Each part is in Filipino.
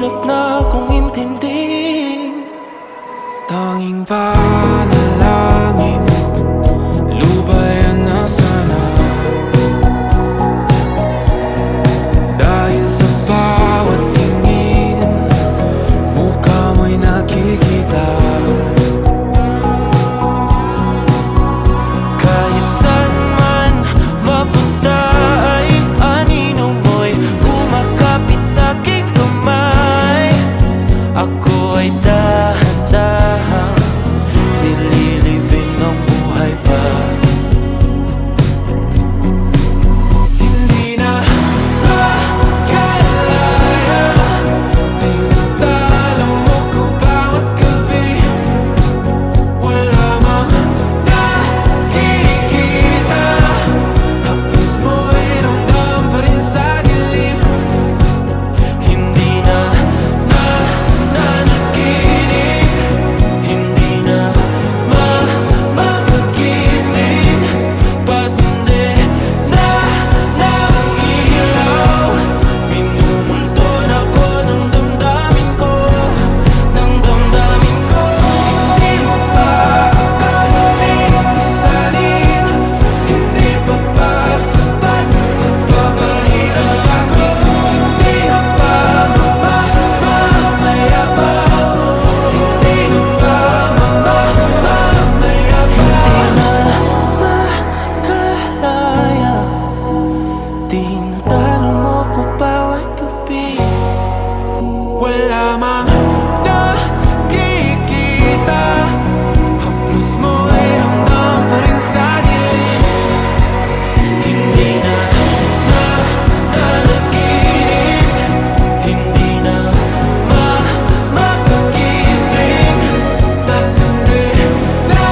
Mahirap na akong intindihin. Tanging panalangin, lubayan na sana. Dahil sa bawat tingin, mukha mo'y nakikita. Kahit saan man mapunta ay anino mo'y kumakapit sa'king kamay. Ako ay dahan-dahan nililibing ng buhay pa. Hindi na makalaya, tinatalo mo ko bawat gabi. Wala mang nakikita, hapos mo ay ramdam pa rin sa dilim. Hindi na nanaginip, hindi na makagising. Pasindi na ng ilaw, minumulton ako ng damdamin ko, ng damdamin ko. Hindi mo pa akalain isalin, hindi pa ba sapat pagpapahirap sa'kin? Hindi na ba mamamayabang? Hindi na ba mamamayabang? Makalaya, tinatalo mo ko bawat gabi. Wala mang nakikita, hapos mo ay ramdam pa rin sa dilim. Hindi na nanaginip, hindi na makagising. Pasindi na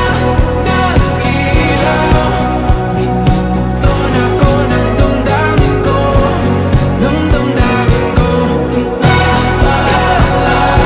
ng ilaw, minumulton ako ng damdamin ko, ng damdamin ko. Makalaya,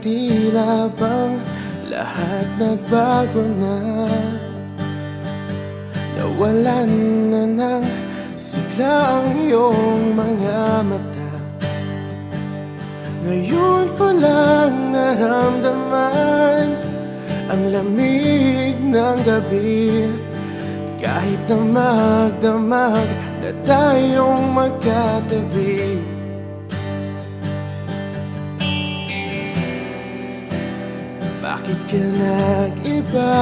tila bang lahat nagbago na. Nawalan na ng sigla ang iyong mga mata. Ngayon ko lang naramdaman ang lamig ng gabi. Kahit na magdamag na tayong magkatabi. Bakit ka nag-iba?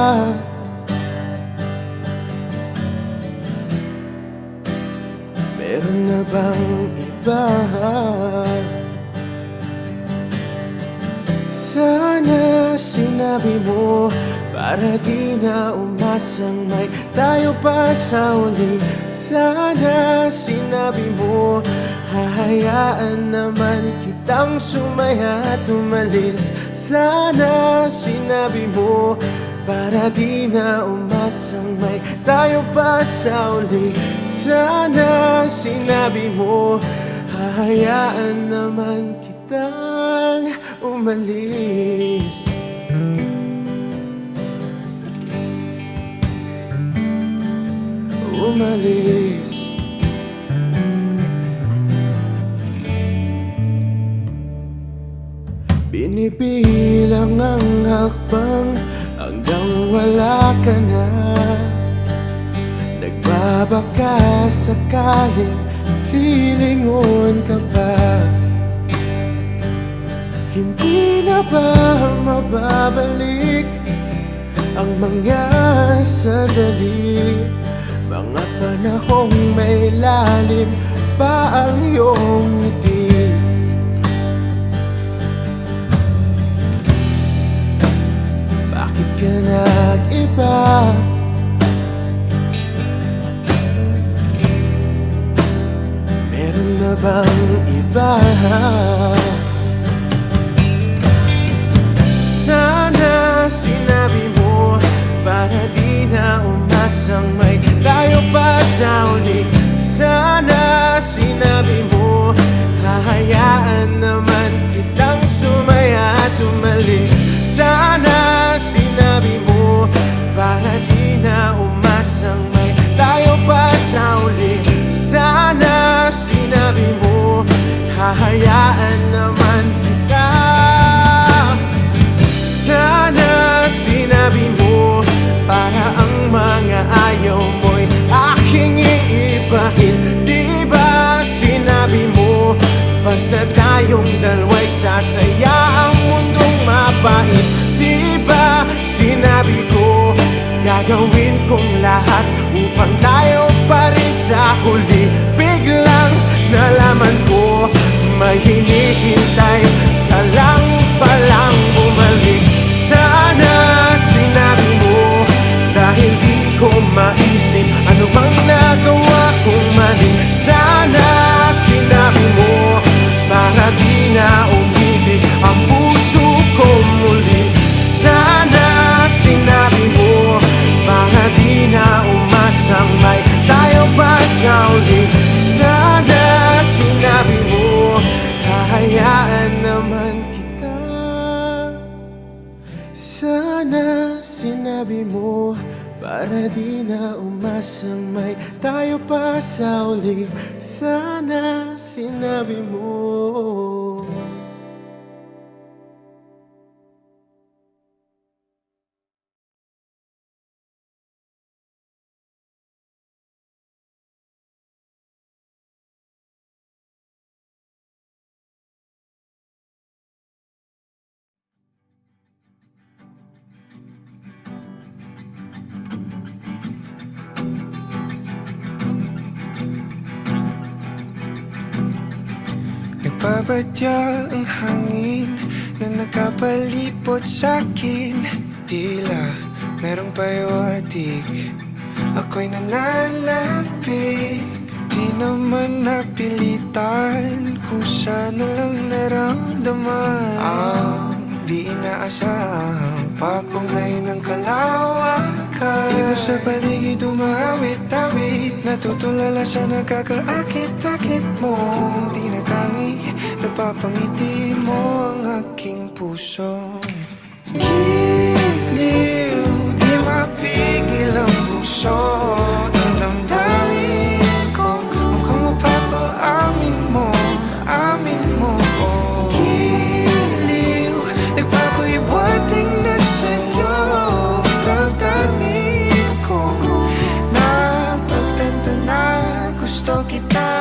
Meron na bang iba? Sana sinabi mo para di na umasang may tayo pa sa uli. Sana sinabi mo hahayaan naman kitang sumaya at umalis. Sana sinabi mo para di na umasang may tayo pa sa uli. Sana sinabi mo hahayaan naman kitang umalis. Umalis. Binibilang ang hakbang hanggang wala ka na. Nagbabaka sakaling lilingon ka pa. Hindi na ba mababalik ang mga sandali, mga panahong may lalim pa ang iyong ngiti? Bakit ka nag-iba? Meron na bang iba? Sana sinabi mo para di na umasang may tayo pa sa uli. Sana sinabi mo hahayaan naman kitang sumaya at umalis. Sana sinabi mo para di na umasang may tayo pa sa uli. Sana sinabi mo hahayaan naman kita. Sana sinabi mo para ang mga ayaw mo'y aking iibahin. Di ba sinabi mo basta tayong dalawa'y sasaya ang mundong mapait? Di ba sinabi ko gagawin kong lahat upang tayo pa rin sa huli? Biglang nalaman ko may hinihintay ka lang palang bumalik. Sana sinabi mo dahil di ko maisip ano bang nagawa kong mali. Sana sinabi mo para di na umibig ang puso ko muli. Sana sinabi mo para di na umasang may tayo pa sa uli. Sana sinabi mo hahayaan naman kita. Sana sinabi mo para di na umasang may tayo pa sa uli. Sana sinabi mo. Nagbabadya ang hangin na nakapalipot sa'kin. Tila merong pahiwatig, ako'y nananapig. Di naman napilitan, kusa na lang naramdaman. Di inaasahang papunay ng kalawakan. Iba sa paligid umawit-awit, Natutulala sa nakakaakit-akit mo. Tinatangi, napapangiti mo ang aking puso. Giliw, di mapigil ang puso. Ang damdamin ko, mukhang mapapaamin mo, amin mo. Giliw, nagpapahiwating na sa'yo. Ang damdamin ko, napagtanto na gusto kita.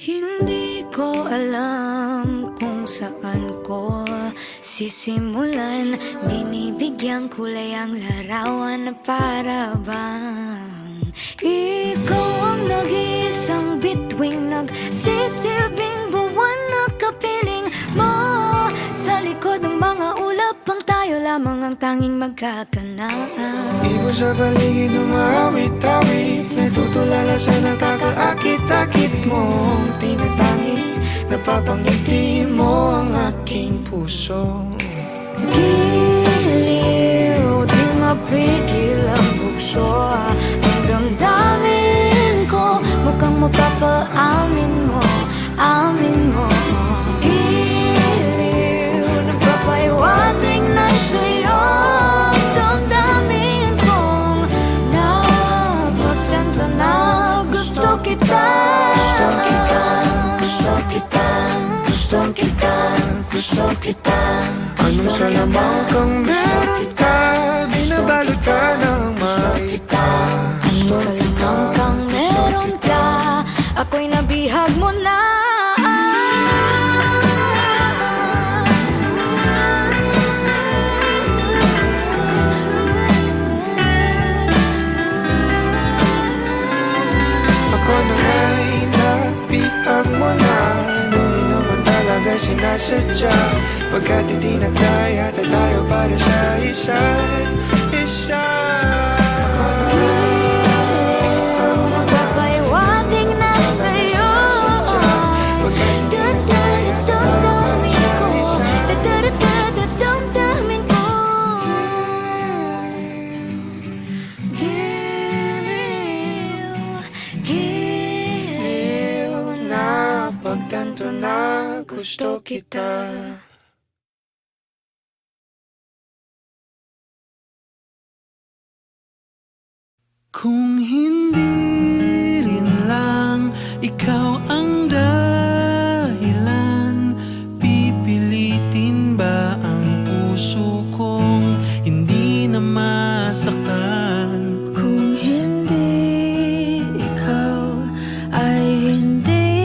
Hindi ko alam kung saan ko sisimulan. Binibigyan kulay ang larawan na para bang ikaw ang nag-iisang bituing nagsisilbing buwan na kapiling mo. Sa likod ng mga ulap ang tayo lamang ang tanging magkakanaan. Ibon sa paligid umawit-awit, natutulala sa nakakaakit-akit mo. Tinatangi, napapangiti mo ang aking puso. Giliw, di mapigil ang bukso. Ang damdamin ko, mukhang mapapaamin mo, amin mo. Giliw, nagpapahiwating na sa'yo. Ang damdamin kong napagtanto na gusto kita. Gusto kita, gusto kita, gusto kita. Anong salamang kang meron ka, binabalot ka ng maita. Anong salamang kang meron ka, ako'y nabihag mo na. Ako na nga'y nabihag mo na, nang di naman talaga sinasadya. Pagkat hindi nagkaya tayo para sa isa't isa. Magpapahiwating na sa'yo. Damdamin ko, damdamin ko. Giliw, giliw na Pagtanto na gusto kita. Kung hindi rin lang ikaw ang dahilan, pipilitin ba ang puso kong hindi na masaktan? Kung hindi ikaw ay hindi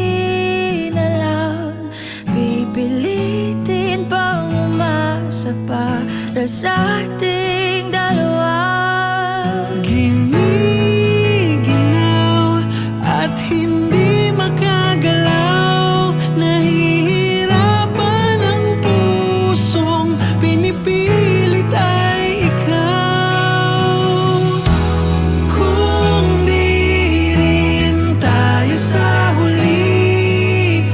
na lang pipilitin pang umasa para sa ating dalawa. Giniginaw at hindi makagalaw, nahihirapan ang pusong pinipilit ay ikaw. Kung di rin tayo sa huli,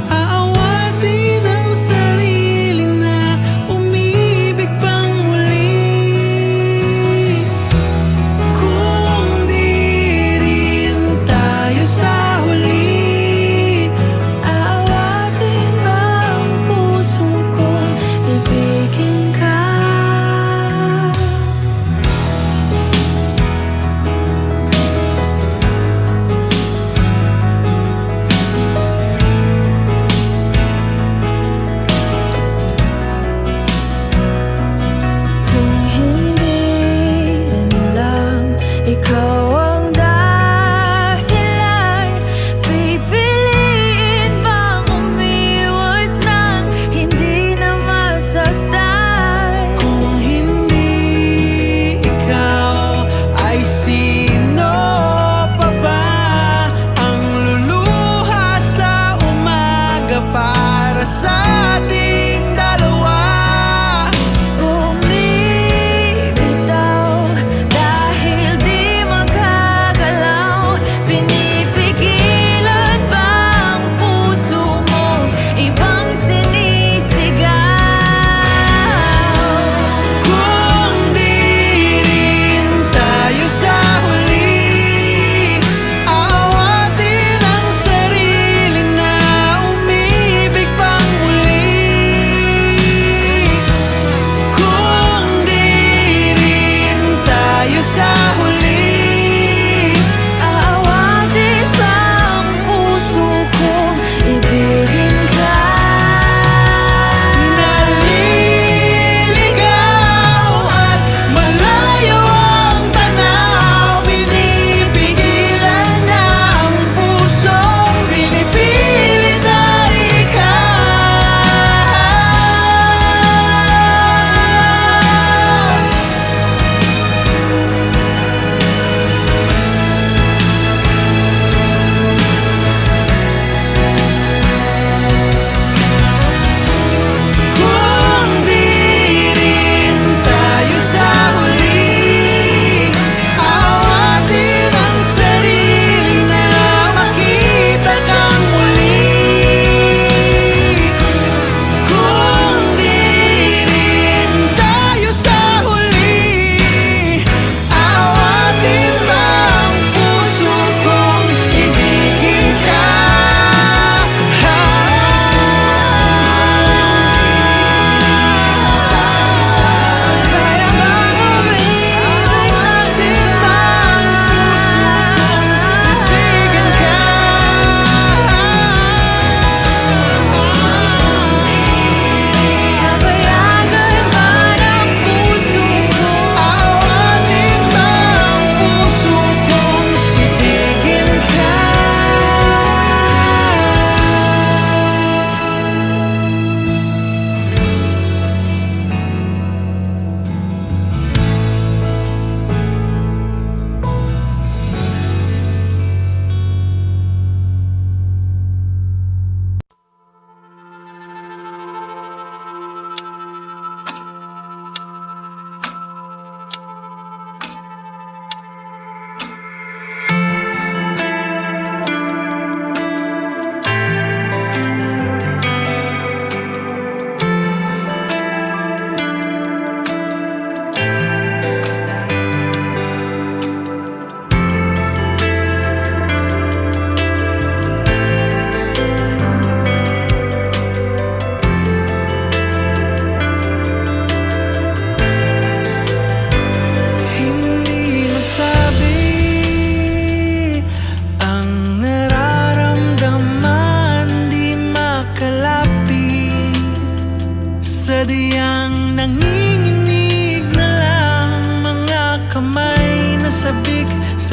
aawatin ang sarili na umibig pang muli. Kung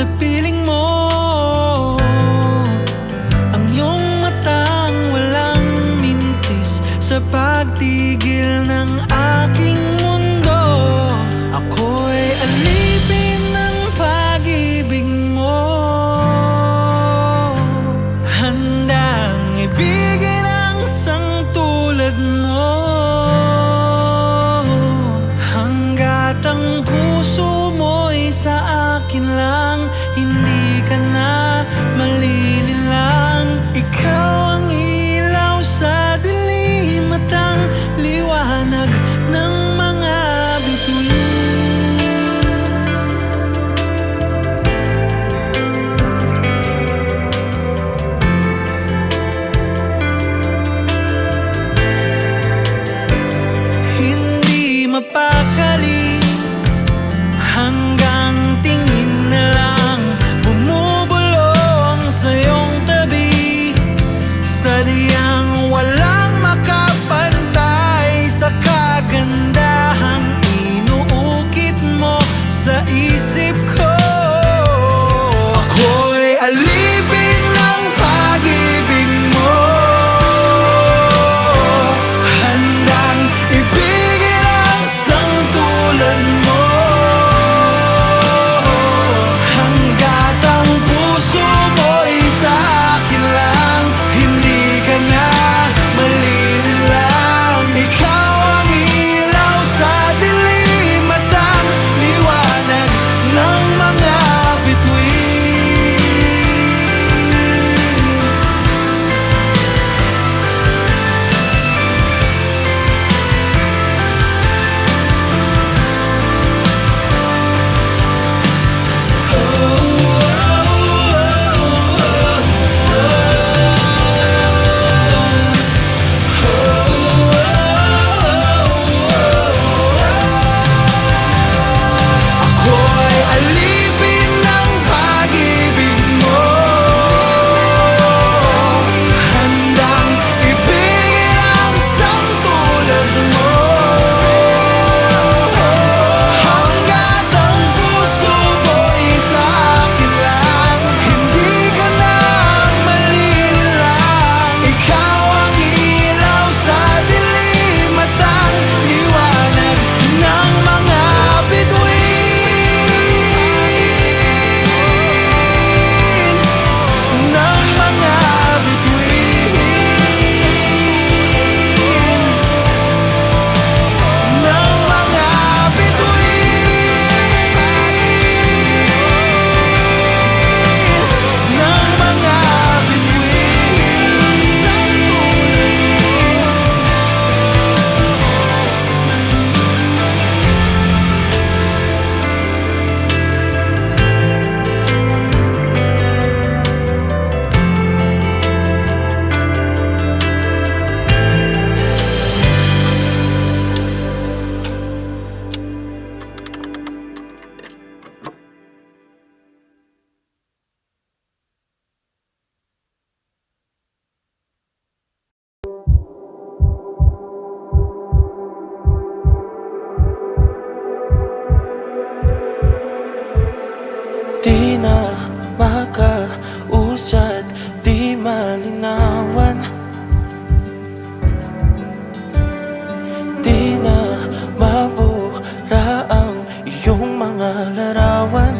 sa piling mo. Ang iyong matang walang mintis sa pagtigil ng aking mundo. Ako'y alipin ng pag-ibig mo, handang ibigin ang isang tulad mo. Hanggat ang puso mo'y sa akin lang, hindi ka na malililang. Ikaw ang ilaw sa dilim at ang liwanag ng mga bituin. Hindi mapakali hanggang tingin na lang bumubulong sa iyong tabi, sadyang walang makapantay sa kagandahang inuukit mo sa isip ko. Ako'y alipin ng pag-ibig mo, handang ibigin ang isang tulad mo. Hanggat ang puso mo'y sa akin lang, hindi ka na malililang. Ikaw ang ilaw sa dilim at ang liwanag ng mga bituin. Ako'y alipin ng pag-ibig mo, handang ibigin ang isang tulad mo. Hanggat ang puso mo'y sa akin lang, hindi ka na malililang. Ikaw ang ilaw sa dilim at ang liwanag ng mga bituin. Ng mga bituin. Ng mga bituin. Ng mga Di na makausad, di malinawan, di na mabura ang iyong mga larawan.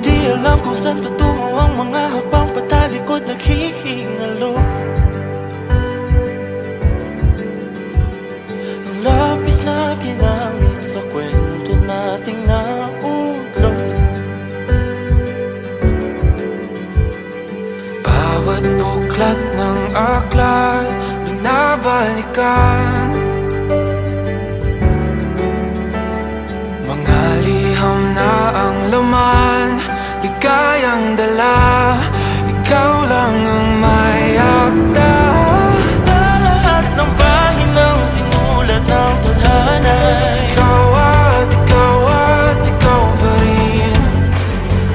Di alam kung saan tutungo ang mga habang patalikod naghihingalo. Ang lapis na ginamit sa kwento nating naudlot. Bawat buklat ng aklat binabalikan, mga liham na ang laman, ligayang dala. Ikaw lang ang may akda sa lahat ng pahinang sinulat ng tadhana. Ikaw at ikaw at ikaw pa rin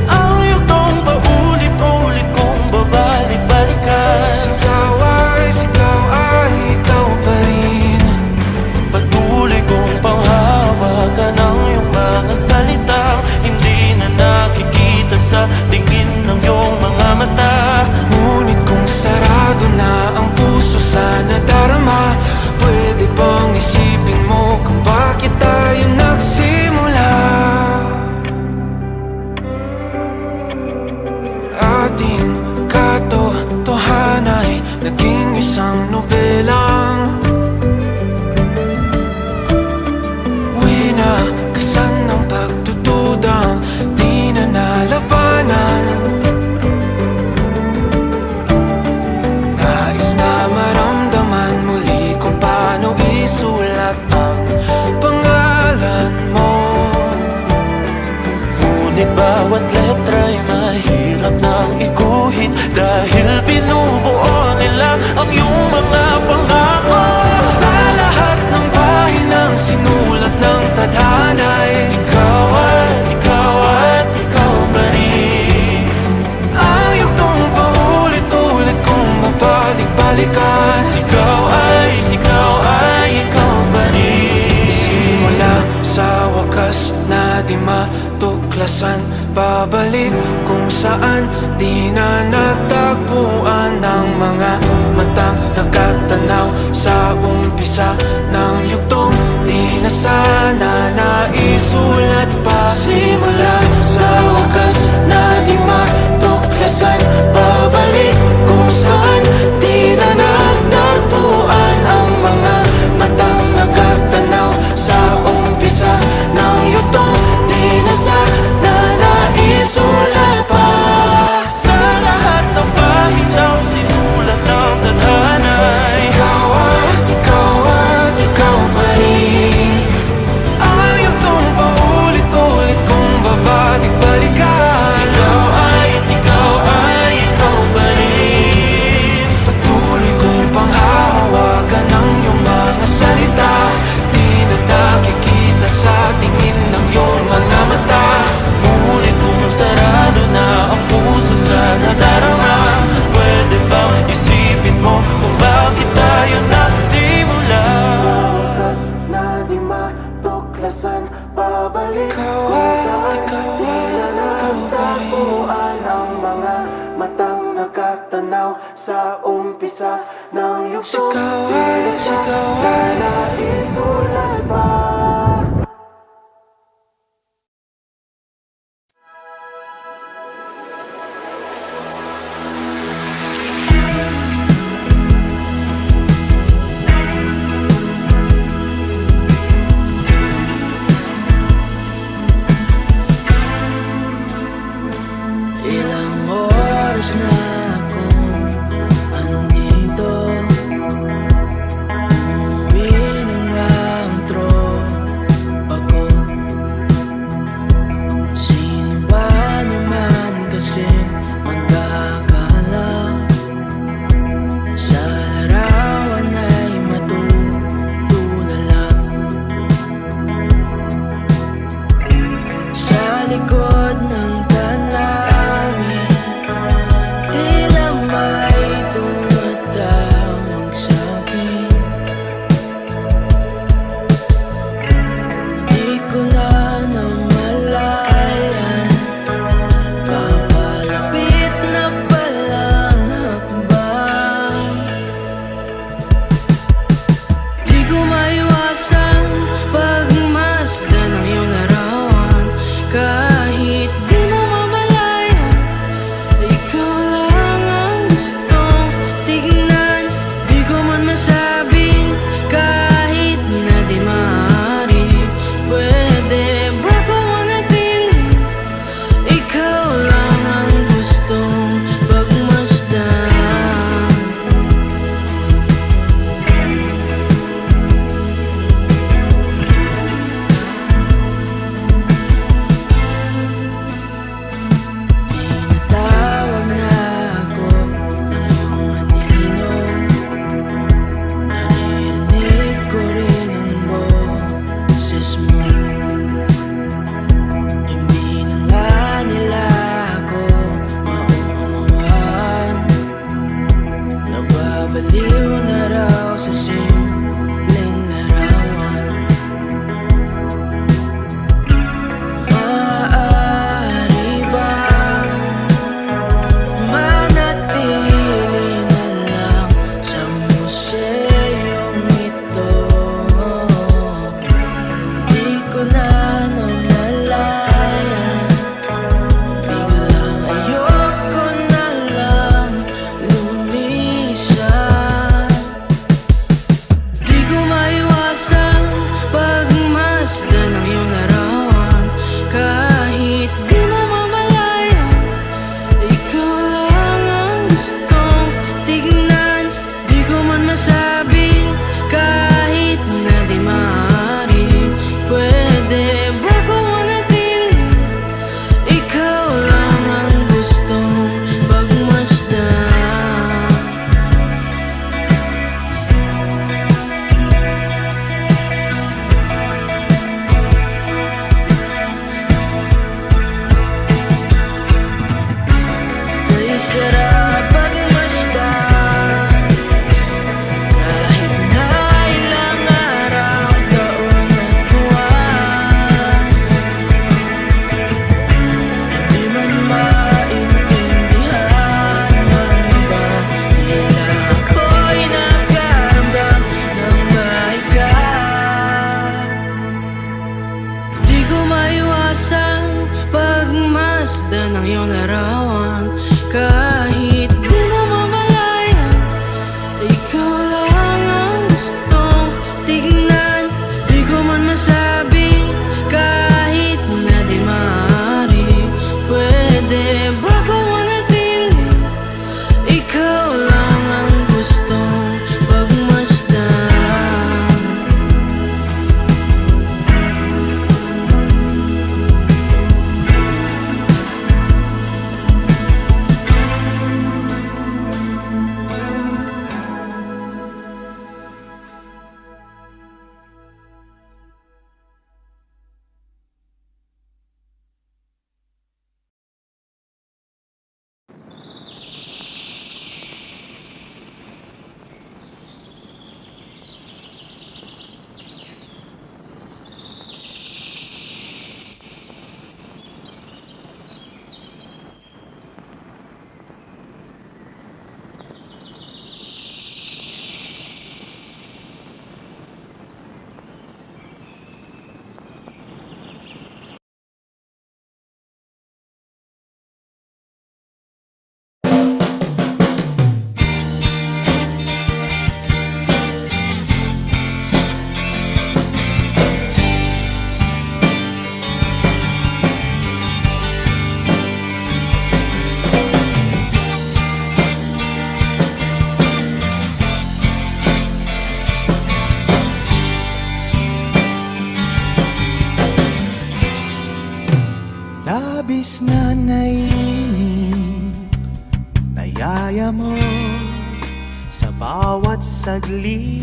ang yugtong paulit-ulit kong babalik-balikan. Sigaw ay ikaw pa rin. Tinakasan ng pagdududang di na nalabanan. Nais na maramdaman muli kung paano isulat ang pangalan mo. Ngunit bawat letra'y mahirap nang iguhit, dahil binubuo nila ang iyong mga pangako. Sa lahat ng pahinang sinulat ng tadhana'y Ikaw at ikaw pa rin. ayaw tong paulit-ulit kong mabalik-balikan. Ikaw ay ikaw pa rin. Simula sa wakas na di matuklasan, babalik kung saan di na natagpuan ng mga matang nakatanaw sa umpisa ng yugtong di na sana naisulat pa. Simula sa wakas na di matuklasan, babalik kung saan di na natagpuan ang mga matang nakatanaw sa umpisa ng yugtong di na sana naisulat pa. Sa lahat ng pahinang sinulat ng tadhana'y Ikaw at ikaw pa rin. Ayaw tong paulit-ulit kong babalik-balikan. Ikaw ay ikaw pa rin. Patuloy kong panghahawakan ang iyong mga salita. Di na nakikita sa tingin ng iyong mga mata. Ngunit kung sarado na ang puso sa nadarama, pwede bang isipin mo kung bakit tayo nagsimula? Na di matuklasan, babalik Ikaw at ikaw pa rin. ang mga matang nakatanaw sa umpisa ng yugtong. Sigaw ay Naisulat pa. Ilang oras na akong andito, umuwi na ng tropa. ganda ng iyong larawan. Kahit di mo mamalayan, ikaw lang ang gustong tignan. Di ko man masabi, kahit na di maaari. Pwede ba ko manatili? Ikaw lang ang gustong pagmasdan. Labis na naiinip, nayaya mo sa bawat saglit.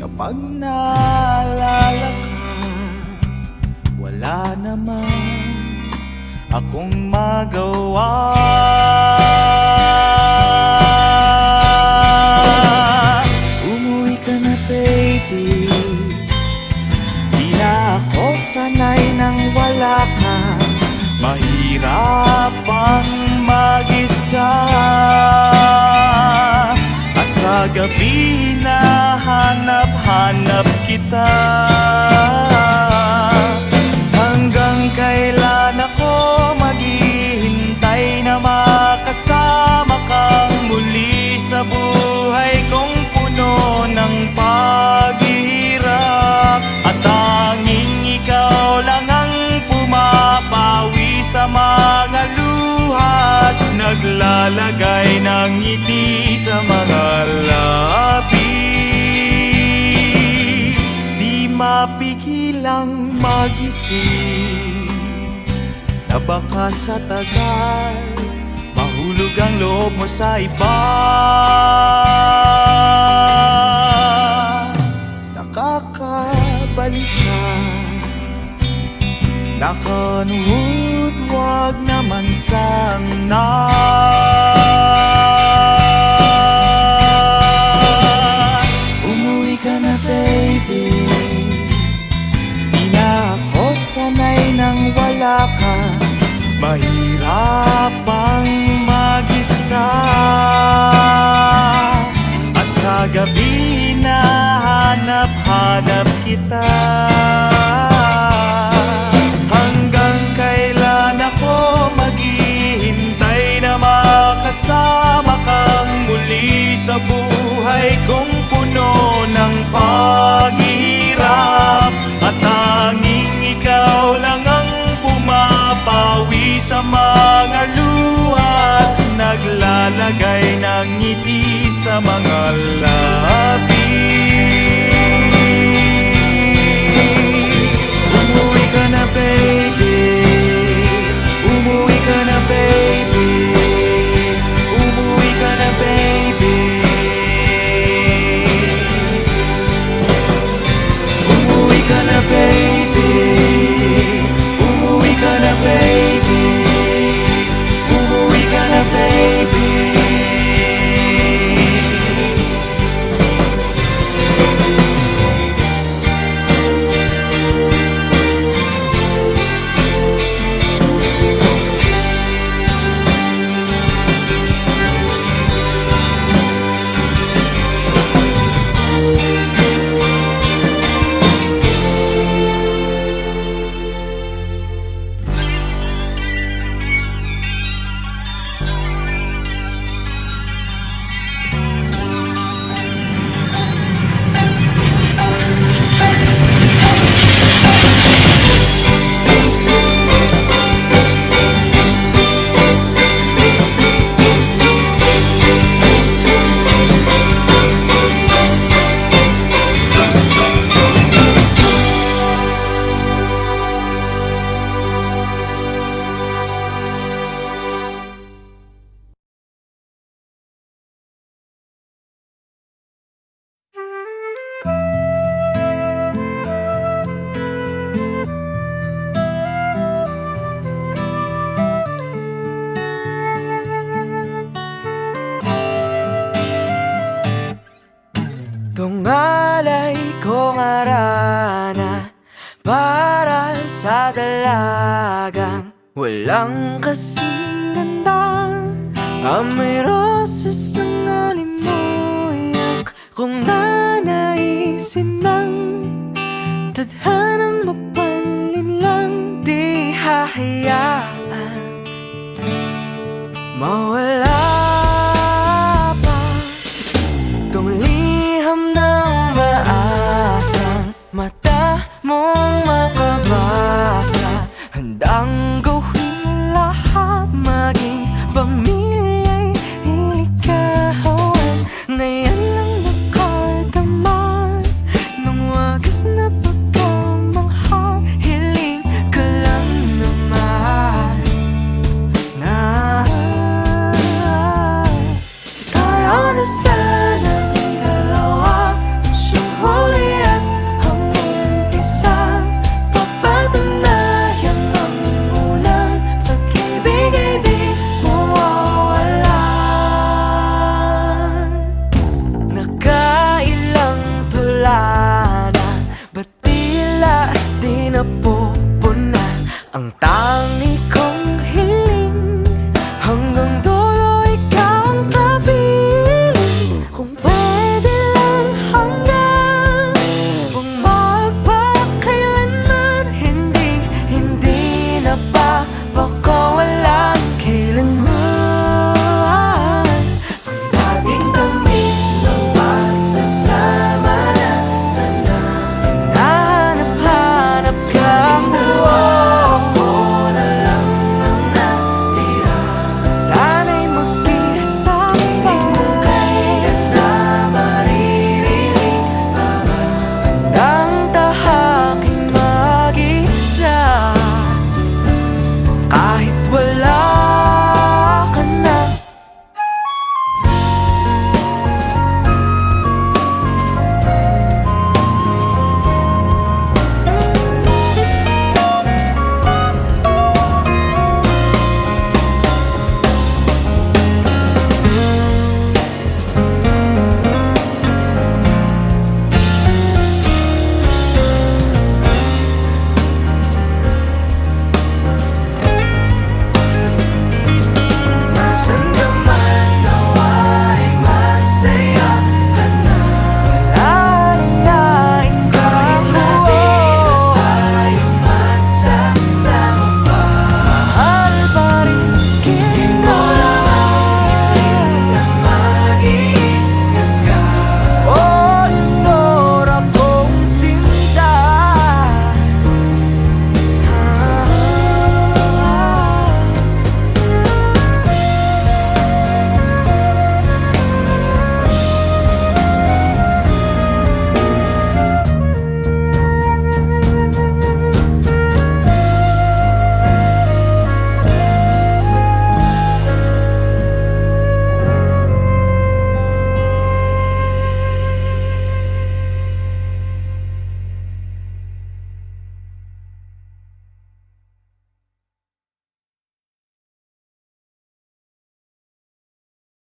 Kapag naalala ka, wala naman akong magawa. Umuwi ka na, baby. Ako sanay nang wala ka, mahirap ang mag-isa. At sa gabi na hanap-hanap kita. Hanggang kailan ako maghihintay na makasama kang muli sa buhay kong puno ng paghihirap. At tanging ikaw lang ang pumapawi sa mga luha't naglalagay ng ngiti sa mga labi. Di mapigilang mag-isip na baka sa tagal mahulog ang loob mo sa iba. Nakakabalisa, nakanuhod, wag naman sana. Umuwi ka na, baby. Di na ako sanay nang wala ka, mahirap ang mag-isa. At sa gabi na hanap-hanap kita. Hanggang kailan ako maghihintay na makasama kang muli sa buhay kong puno ng paghihirap. At tanging ikaw lang ang pumapawi sa mga luha, naglalagay ng ngiti sa mga labi. Umuwi ka na, baby. Umuwi ka na, baby. Umuwi ka na, baby. Tungalay kong arana para sa dalagang walang kasing ganda. Amoy roses ang alimoyak kung nanaisin ng tadhanang mapanlin lang. Di hahayaan mawala pa tong liham ng maasang mata mong